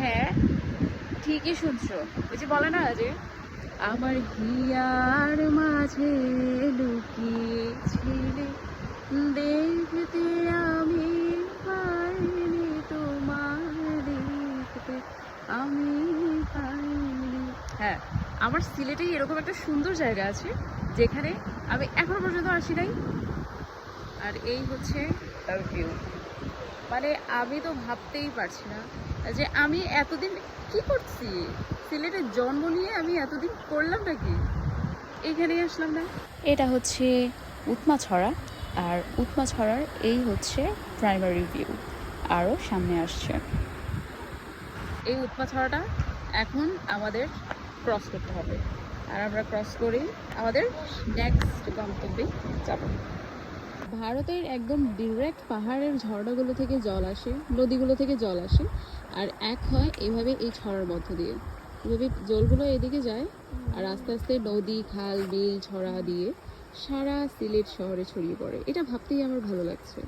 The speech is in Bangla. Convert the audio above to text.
হ্যাঁ, ঠিকই শুনছো। ওই যে বলে না যে আমার হিয়ার মাঝে লুকিয়েছিলে, দেখতে আমি পাইনি তোমার, দেখতে আমি পাইনি। হ্যাঁ, আমার সিলেটে এরকম একটা সুন্দর জায়গা আছে যেখানে আমি এখনো পর্যন্ত আসি নাই। আর এই হচ্ছে তার ভিউ। মানে আমি তো ভাবতেই পারছি না যে আমি এতদিন কি করছি। সিলেটে জন্ম নিয়ে আমি এতদিন করলামটা কি, এইখানেই আসলাম না। এটা হচ্ছে উৎমাছড়া, আর উৎমাছড়ার এই হচ্ছে প্রাইমারি ভিউ, আরও সামনে আসছে। এই উৎমাছড়াটা এখন আমাদের ক্রস করতে হবে, আর আমরা ক্রস করেই আমাদের নেক্সট গন্তব্যে যাব। ভারতের একদম ডিরেক্ট পাহাড়ের ঝর্ণাগুলো থেকে জল আসে, নদীগুলো থেকে জল আসে, আর এক হয় এভাবে এই ছড়ার মধ্য দিয়ে। এভাবে জলগুলো এদিকে যায়, আর আস্তে আস্তে নদী, খাল, বিল, ছড়া দিয়ে সারা সিলেট শহরে ছড়িয়ে পড়ে। এটা ভাবতেই আমার ভালো লাগছে।